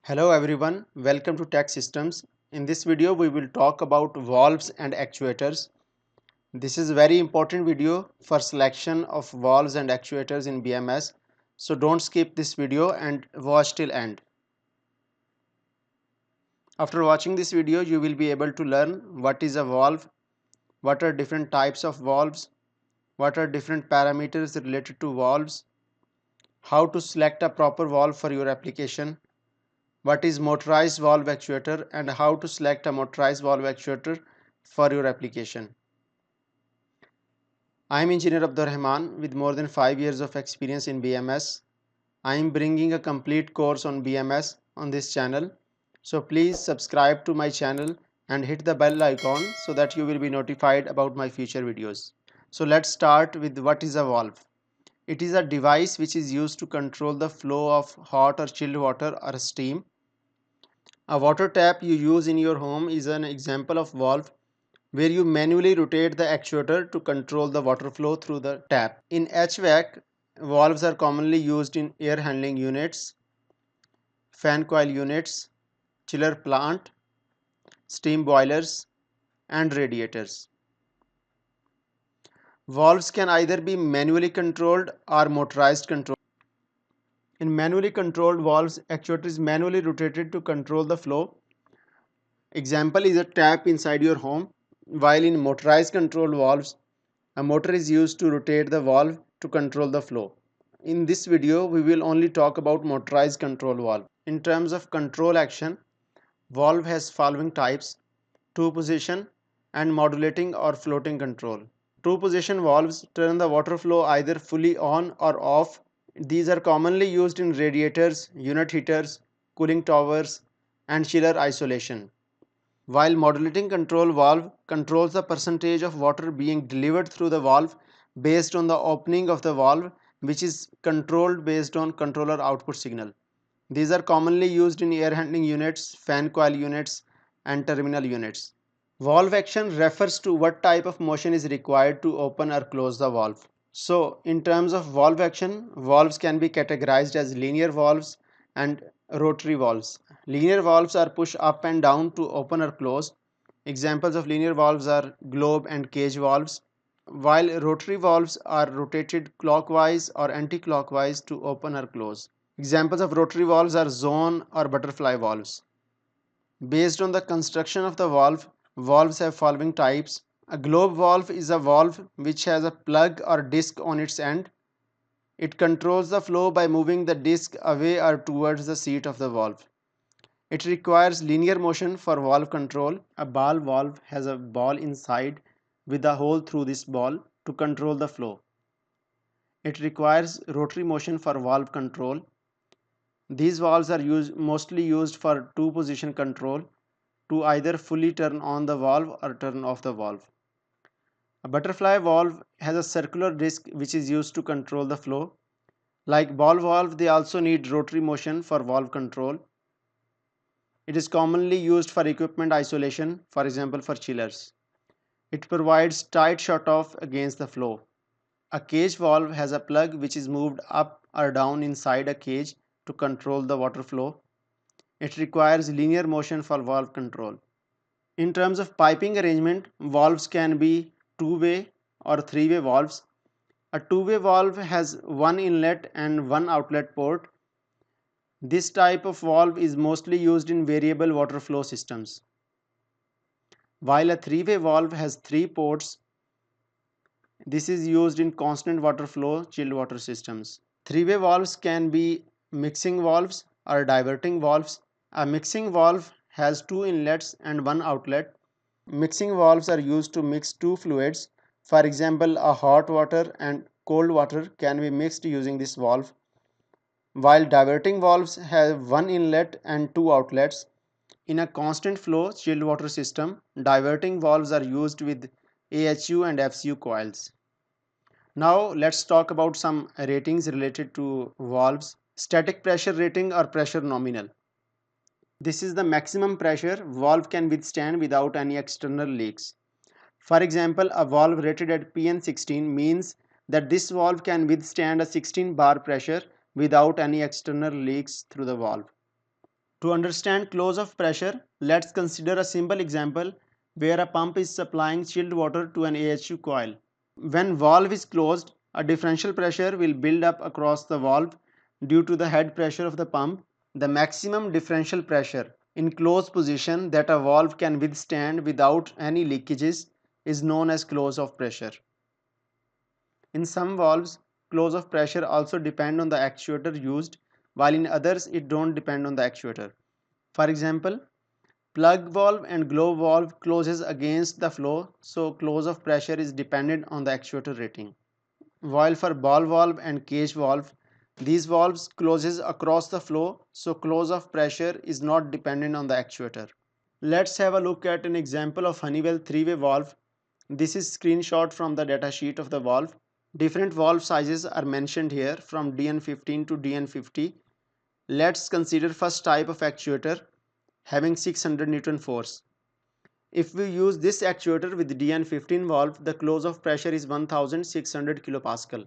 Hello everyone, welcome to Tech Systems. In this video we will talk about valves and actuators. This is a very important video for selection of valves and actuators in BMS. So don't skip this video and watch till end. After watching this video you will be able to learn what is a valve, what are different types of valves, what are different parameters related to valves, how to select a proper valve for your application, what is motorized valve actuator and how to select a motorized valve actuator for your application. I am Engineer Abdur Rahman with more than 5 years of experience in BMS. I am bringing a complete course on BMS on this channel. So please subscribe to my channel and hit the bell icon so that you will be notified about my future videos. So let's start with what is a valve. It is a device which is used to control the flow of hot or chilled water or steam. A water tap you use in your home is an example of valve where you manually rotate the actuator to control the water flow through the tap. In HVAC, valves are commonly used in air handling units, fan coil units, chiller plant, steam boilers, and radiators. Valves can either be manually controlled or motorized controlled. In manually controlled valves, actuator is manually rotated to control the flow. Example is a tap inside your home, while in motorized controlled valves, a motor is used to rotate the valve to control the flow. In this video, we will only talk about motorized control valve. In terms of control action, valve has following types: two position and modulating or floating control. Two position valves turn the water flow either fully on or off. These are commonly used in radiators, unit heaters, cooling towers, and chiller isolation. While modulating control valve controls the percentage of water being delivered through the valve based on the opening of the valve, which is controlled based on controller output signal. These are commonly used in air handling units, fan coil units, and terminal units. Valve action refers to what type of motion is required to open or close the valve. So, in terms of valve action, valves can be categorized as linear valves and rotary valves. Linear valves are push up and down to open or close. Examples of linear valves are globe and cage valves, while rotary valves are rotated clockwise or anti-clockwise to open or close. Examples of rotary valves are zone or butterfly valves. Based on the construction of the valve, valves have following types. A globe valve is a valve which has a plug or disc on its end. It controls the flow by moving the disc away or towards the seat of the valve. It requires linear motion for valve control. A ball valve has a ball inside with a hole through this ball to control the flow. It requires rotary motion for valve control. These valves are mostly used for two position control to either fully turn on the valve or turn off the valve. A butterfly valve has a circular disc which is used to control the flow. Like ball valve, they also need rotary motion for valve control. It is commonly used for equipment isolation, for example for chillers. It provides tight shut-off against the flow. A cage valve has a plug which is moved up or down inside a cage to control the water flow. It requires linear motion for valve control. In terms of piping arrangement, valves can be two-way or three-way valves. A two-way valve has one inlet and one outlet port. This type of valve is mostly used in variable water flow systems. While a three-way valve has three ports, this is used in constant water flow chilled water systems. Three-way valves can be mixing valves or diverting valves. A mixing valve has two inlets and one outlet. Mixing valves are used to mix two fluids. For example, a hot water and cold water can be mixed using this valve. While diverting valves have one inlet and two outlets. In a constant flow chilled water system, diverting valves are used with AHU and FCU coils. Now let's talk about some ratings related to valves. Static pressure rating or pressure nominal. This is the maximum pressure valve can withstand without any external leaks. For example, a valve rated at PN16 means that this valve can withstand a 16 bar pressure without any external leaks through the valve. To understand close of pressure, let's consider a simple example where a pump is supplying chilled water to an AHU coil. When valve is closed, a differential pressure will build up across the valve due to the head pressure of the pump. The maximum differential pressure in closed position that a valve can withstand without any leakages is known as close of pressure. In some valves, close of pressure also depend on the actuator used, while in others it don't depend on the actuator. For example, plug valve and globe valve closes against the flow, so close of pressure is dependent on the actuator rating. While for ball valve and cage valve, these valves closes across the flow, so close of pressure is not dependent on the actuator. Let's have a look at an example of Honeywell three-way valve. This is screenshot from the data sheet of the valve. Different valve sizes are mentioned here from DN15 to DN50. Let's consider first type of actuator having 600 Newton force. If we use this actuator with DN15 valve, the close of pressure is 1600 kilopascal,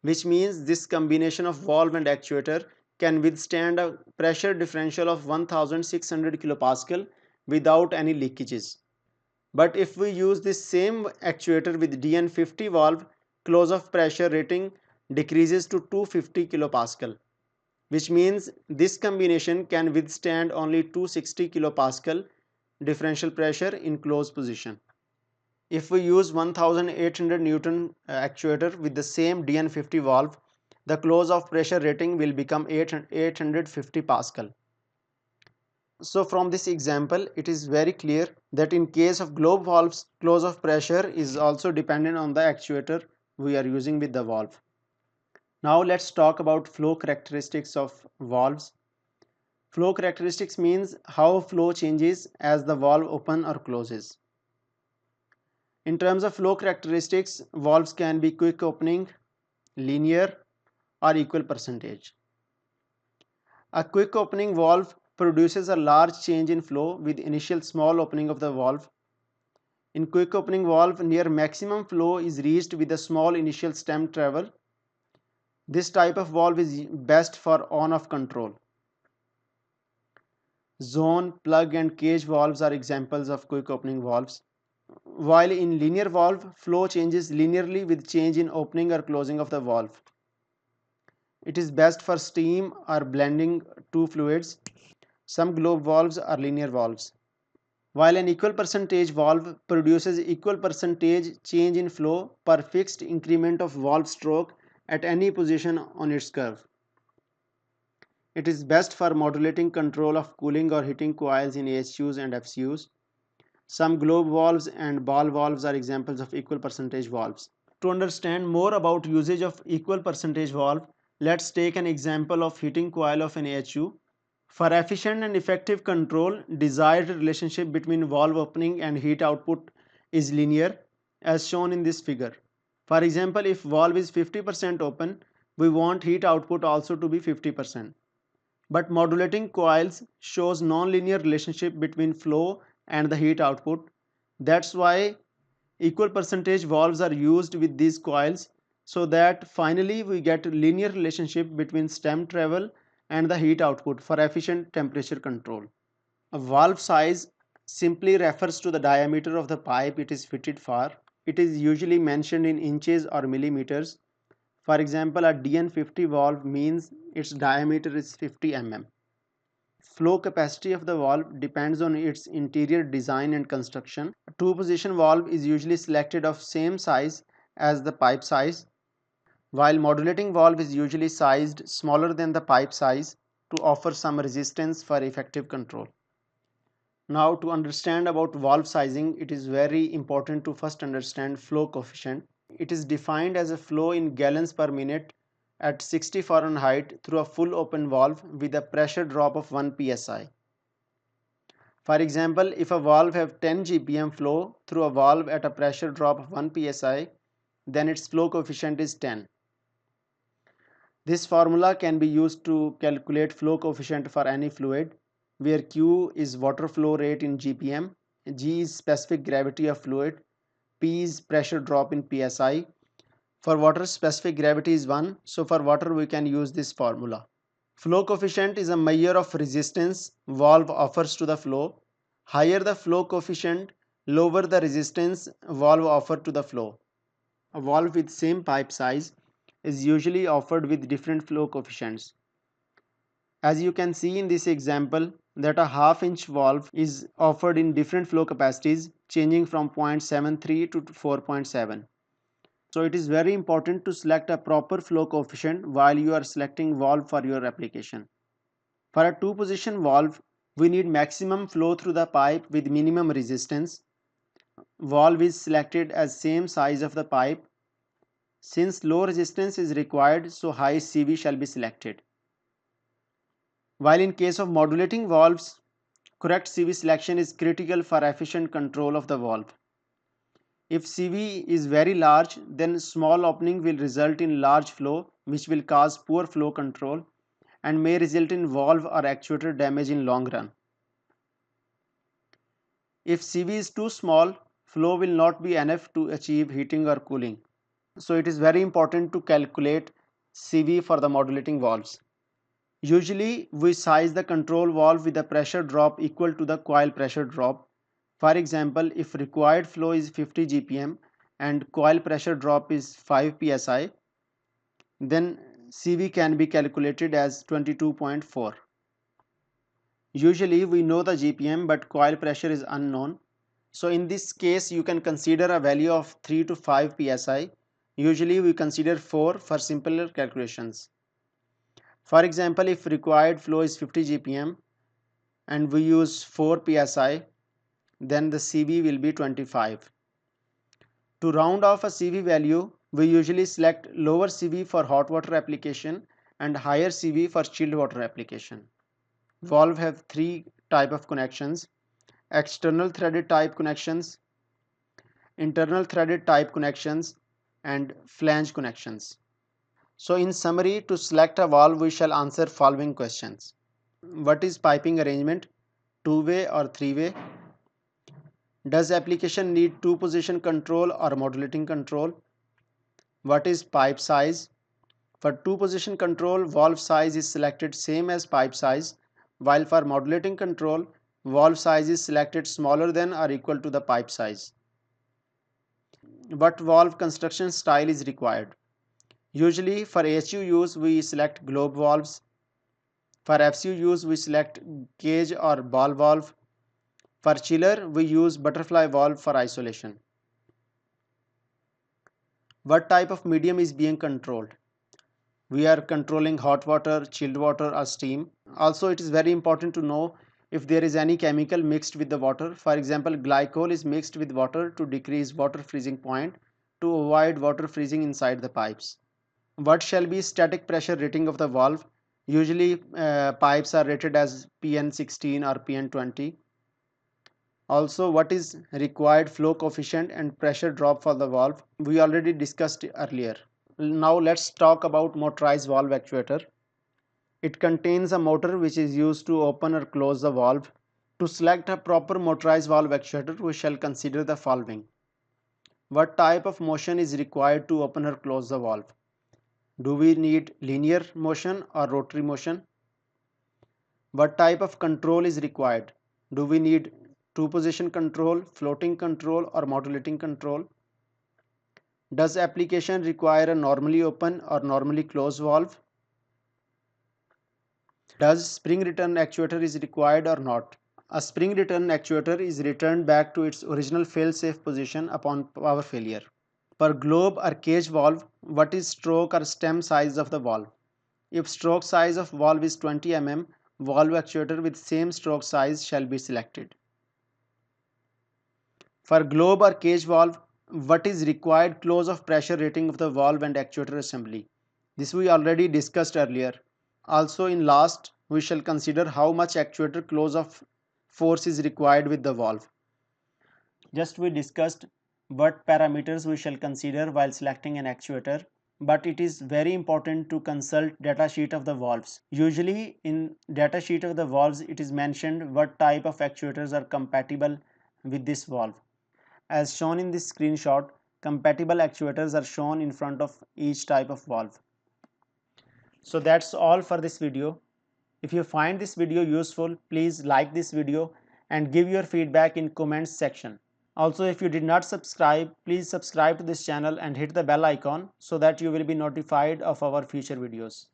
which means this combination of valve and actuator can withstand a pressure differential of 1600 kilopascal without any leakages. But if we use this same actuator with DN50 valve, close of pressure rating decreases to 250 kilopascal, which means this combination can withstand only 260 kilopascal differential pressure in closed position. If we use 1800 Newton actuator with the same DN50 valve, the close of pressure rating will become 850 Pascal. So from this example, it is very clear that in case of globe valves, close of pressure is also dependent on the actuator we are using with the valve. Now let's talk about flow characteristics of valves. Flow characteristics means how flow changes as the valve opens or closes. In terms of flow characteristics, valves can be quick opening, linear, or equal percentage. A quick opening valve produces a large change in flow with initial small opening of the valve. In quick opening valve, near maximum flow is reached with a small initial stem travel. This type of valve is best for on-off control. Zone, plug, and cage valves are examples of quick opening valves. While in linear valve, flow changes linearly with change in opening or closing of the valve. It is best for steam or blending two fluids. Some globe valves are linear valves. While an equal percentage valve produces equal percentage change in flow per fixed increment of valve stroke at any position on its curve. It is best for modulating control of cooling or heating coils in AHUs and FCUs. Some globe valves and ball valves are examples of equal percentage valves. To understand more about usage of equal percentage valve, let's take an example of heating coil of an AHU. For efficient and effective control, desired relationship between valve opening and heat output is linear, as shown in this figure. For example, if valve is 50% open, we want heat output also to be 50%. But modulating coils shows non-linear relationship between flow and the heat output. That's why equal percentage valves are used with these coils, so that finally we get linear relationship between stem travel and the heat output for efficient temperature control. A valve size simply refers to the diameter of the pipe it is fitted for. It is usually mentioned in inches or millimeters. For example, a DN50 valve means its diameter is 50 mm. Flow capacity of the valve depends on its interior design and construction. A two-position valve is usually selected of same size as the pipe size, while modulating valve is usually sized smaller than the pipe size to offer some resistance for effective control. Now, to understand about valve sizing, it is very important to first understand flow coefficient. It is defined as a flow in gallons per minute at 60 Fahrenheit through a full open valve with a pressure drop of 1 psi. For example, if a valve has 10 GPM flow through a valve at a pressure drop of 1 psi, then its flow coefficient is 10. This formula can be used to calculate flow coefficient for any fluid, where Q is water flow rate in GPM, G is specific gravity of fluid, P is pressure drop in psi. For water, specific gravity is 1, so for water we can use this formula. Flow coefficient is a measure of resistance valve offers to the flow. Higher the flow coefficient, lower the resistance valve offered to the flow. A valve with same pipe size is usually offered with different flow coefficients. As you can see in this example that a half-inch valve is offered in different flow capacities changing from 0.73 to 4.7. So it is very important to select a proper flow coefficient while you are selecting valve for your application. For a two-position valve, we need maximum flow through the pipe with minimum resistance. Valve is selected as same size of the pipe. Since low resistance is required, so high CV shall be selected. While in case of modulating valves, correct CV selection is critical for efficient control of the valve. If CV is very large, then small opening will result in large flow, which will cause poor flow control and may result in valve or actuator damage in long run. If CV is too small, flow will not be enough to achieve heating or cooling. So it is very important to calculate CV for the modulating valves. Usually we size the control valve with a pressure drop equal to the coil pressure drop. For example, if required flow is 50 GPM and coil pressure drop is 5 psi, then CV can be calculated as 22.4. Usually we know the GPM but coil pressure is unknown. So in this case you can consider a value of 3 to 5 psi. Usually we consider 4 for simpler calculations. For example, if required flow is 50 GPM and we use 4 psi, then the CV will be 25. To round off a CV value, we usually select lower CV for hot water application and higher CV for chilled water application. Valve have three type of connections: external threaded type connections, internal threaded type connections, and flange connections. So in summary, to select a valve, we shall answer following questions. What is piping arrangement? Two-way or three-way? Does application need two-position control or modulating control? What is pipe size? For two-position control, valve size is selected same as pipe size, while for modulating control, valve size is selected smaller than or equal to the pipe size. What valve construction style is required? Usually for HU use, we select globe valves. For FCU use, we select cage or ball valve. For chiller, we use butterfly valve for isolation. What type of medium is being controlled? We are controlling hot water, chilled water or steam. Also, it is very important to know if there is any chemical mixed with the water. For example, glycol is mixed with water to decrease water freezing point to avoid water freezing inside the pipes. What shall be static pressure rating of the valve? Usually pipes are rated as PN16 or PN20. Also, what is required flow coefficient and pressure drop for the valve? We already discussed earlier. Now let's talk about motorized valve actuator. It contains a motor which is used to open or close the valve. To select a proper motorized valve actuator, we shall consider the following. What type of motion is required to open or close the valve? Do we need linear motion or rotary motion? What type of control is required? Do we need two-position control, floating control, or modulating control? Does application require a normally open or normally closed valve? Does spring return actuator is required or not? A spring return actuator is returned back to its original fail-safe position upon power failure. Per globe or cage valve, what is stroke or stem size of the valve? If stroke size of valve is 20 mm, valve actuator with same stroke size shall be selected. For globe or cage valve, what is required close of pressure rating of the valve and actuator assembly? This we already discussed earlier. Also in last, we shall consider how much actuator close of force is required with the valve. Just we discussed what parameters we shall consider while selecting an actuator, but it is very important to consult data sheet of the valves. Usually in data sheet of the valves it is mentioned what type of actuators are compatible with this valve. As shown in this screenshot, compatible actuators are shown in front of each type of valve. So that's all for this video. If you find this video useful, please like this video and give your feedback in comments section. Also, if you did not subscribe, please subscribe to this channel and hit the bell icon so that you will be notified of our future videos.